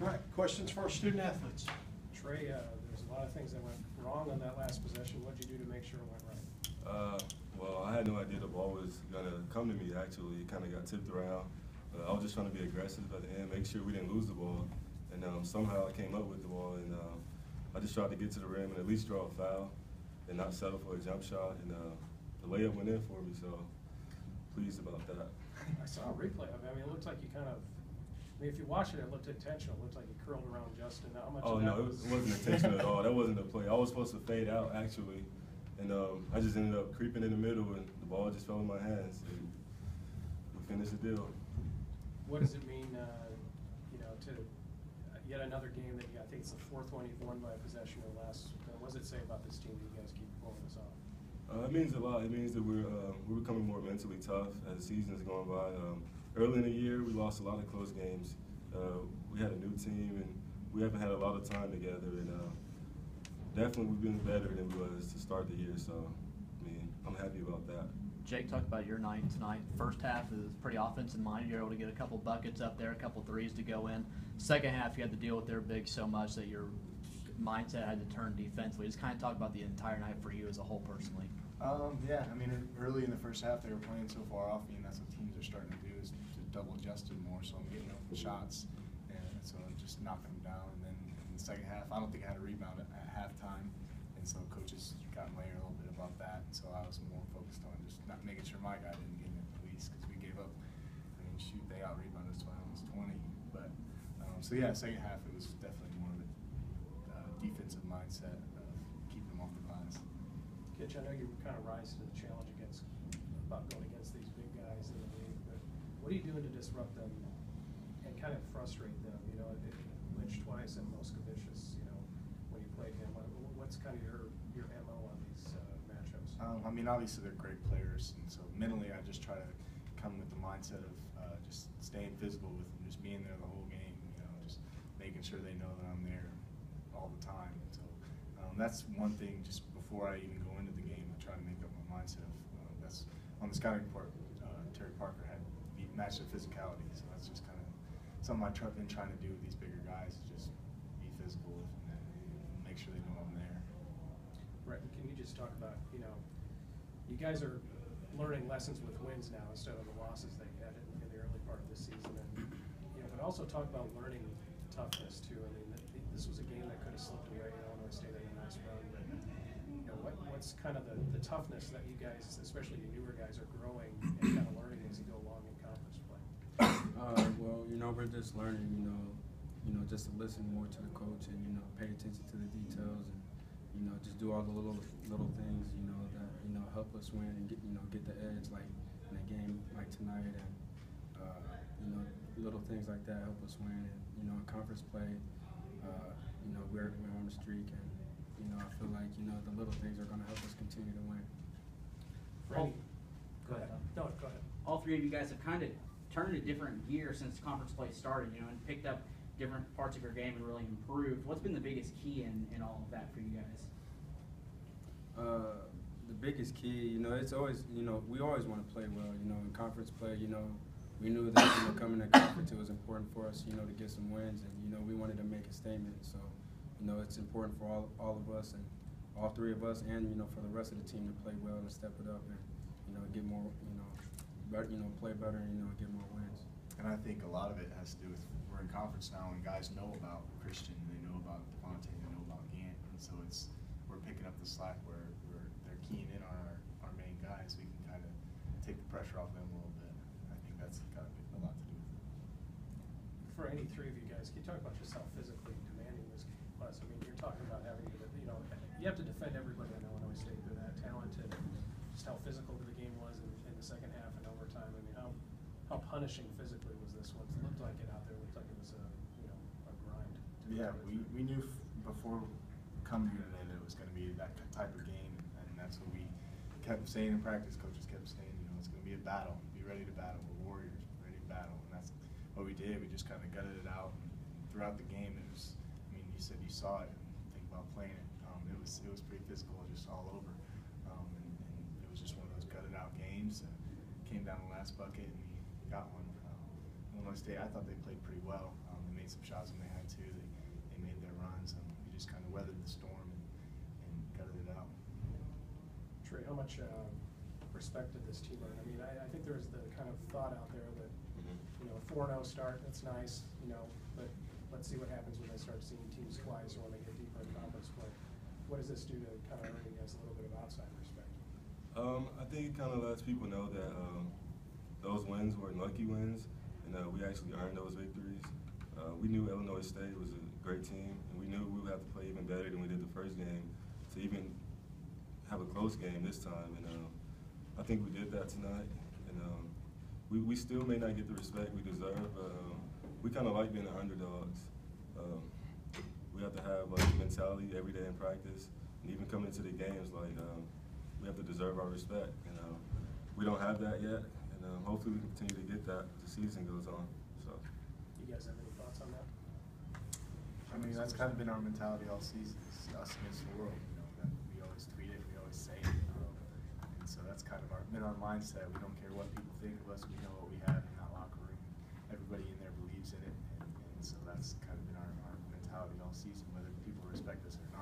All right, questions for our student athletes? Trey, there's a lot of things that went wrong on that last possession. What did you do to make sure it went right? Well, I had no idea the ball was going to come to me, actually. It kind of got tipped around. I was just trying to be aggressive at the end, make sure we didn't lose the ball. And somehow I came up with the ball, and I just tried to get to the rim and at least draw a foul and not settle for a jump shot. And the layup went in for me, so pleased about that. I saw a replay of it. I mean, it looked like you kind of, if you watch it, it looked intentional. It looked like you curled around Justin. How much Oh, no, it wasn't intentional at all. That wasn't the play. I was supposed to fade out, actually. And I just ended up creeping in the middle, and the ball just fell in my hands. And we finished the deal. What does it mean, to yet another game that I think it's the fourth one you've won by a possession or less? What does it say about this team that you guys keep pulling this off? It means a lot. It means that we're becoming more mentally tough as the season is going by. Early in the year, we lost a lot of close games. We had a new team, and we haven't had a lot of time together. And definitely, we've been better than we was to start the year. So, I mean, I'm happy about that. Jake, talk about your night tonight. First half is pretty offensive-minded. You're able to get a couple buckets up there, a couple threes to go in. Second half, you had to deal with their big so much that your mindset had to turn defensively. Just kind of talk about the entire night for you as a whole personally. Yeah, I mean, early in the first half, they were playing so far off me, and that's what teams are starting to do, is to double Justin more. So I'm getting open shots, and so I'm just knocking them down. And then in the second half, I don't think I had a rebound at halftime, and so coaches got in my ear a little bit about that. And so I was more focused on just not making sure my guy didn't get in at least, because we gave up. I mean, shoot, they out rebounded us by almost 20. But so yeah, second half it was definitely more of a defensive mindset of keeping them off the glass. Kitch, I know you kind of rise to the challenge about going against these big guys in the league, but what are you doing to disrupt them and kind of frustrate them? Lynch twice and Moscovicius, when you played him, what's kind of your MO on these matchups? I mean, obviously they're great players, and so mentally I just try to come with the mindset of just staying physical with them, just being there the whole game, just making sure they know that I'm there all the time. And so that's one thing, just before I even go into the game, I try to make up my mindset of that's on the scouting report. Terry Parker had matched their physicality, so that's just kind of something I've been trying to do with these bigger guys, is just be physical with them and make sure they know I'm there. Right, can you just talk about, you guys are learning lessons with wins now instead of the losses that you had in the early part of the season, and but also talk about learning toughness too. I mean, this was a game that could have slipped away. Illinois State had a nice run, but what's kind of the toughness that you guys, especially you newer guys, are growing and kind of learning as you go along in conference play? Well, we're just learning, just to listen more to the coach and, pay attention to the details and, just do all the little things, that, help us win and get the edge, like in a game like tonight, and, little things like that help us win. And, in conference play, we're on the streak, and, I feel like, the little things are going to help us continue to win. Go ahead. No, go ahead. All three of you guys have kind of turned a different gear since conference play started, and picked up different parts of your game and really improved. What's been the biggest key in all of that for you guys? The biggest key, it's always, we always want to play well. In conference play, we knew that coming to conference, it was important for us, to get some wins, and we wanted to make a statement. So, it's important for all of us, and all three of us, and for the rest of the team to play well and step it up, and get more, better, play better, and get more wins. And I think a lot of it has to do with, we're in conference now, and guys know about Christian, they know about Devontae, they know about Gant, and so we're picking up the slack where they're keying in on our main guys. We can kind of take the pressure off them a little bit. I think that's got a lot to do with it. For any three of you guys, can you talk about just how physically demanding this game was? I mean, you're talking about having to, you have to defend everybody in Illinois State. They're that talented. Just how physical the game was in the second half and overtime. I mean, how punishing physically was this one? It looked like it out there. It looked like it was a grind. Yeah, we knew before coming here today that it was going to be that type of game, and that's what we kept saying in practice. Coaches kept saying, it's going to be a battle. Be ready to battle. We're warriors, ready to battle, and that's what we did. We just kind of gutted it out. And throughout the game, it was. I mean, you said you saw it. Think about playing it. It was pretty physical, just all over, and it was just one of those gutted out games. Came down the last bucket and we got one. Illinois State, I thought they played pretty well. They made some shots when they had to. They made their runs, and we just kind of weathered the storm and gutted it out. Trey, how much respect did this team earn? I mean, I think there's the kind of thought out there that, you know, a 4-0 start, that's nice, you know, but let's see what happens when they start seeing teams twice or when they get deeper in conference play. What does this do to kind of earning us a little bit of outside respect? I think it kind of lets people know that those wins were lucky wins, and we actually earned those victories. We knew Illinois State was a great team, and we knew we would have to play even better than we did the first game to even have a close game this time. And I think we did that tonight. And we still may not get the respect we deserve, but we kind of like being the underdogs. We have to have like mentality every day in practice, and even coming into the games, like we have to deserve our respect. And we don't have that yet, and hopefully we can continue to get that as the season goes on. So, You guys have any thoughts on that? I mean, that's kind of been our mentality all season, it's us against the world, you know, that we always tweet it, we always say it, and so that's kind of been our mindset. We don't care what people think of us, we know what we have in that locker room. Everybody in there believes in it, and so that's kind of been our mentality all season, whether people respect us or not.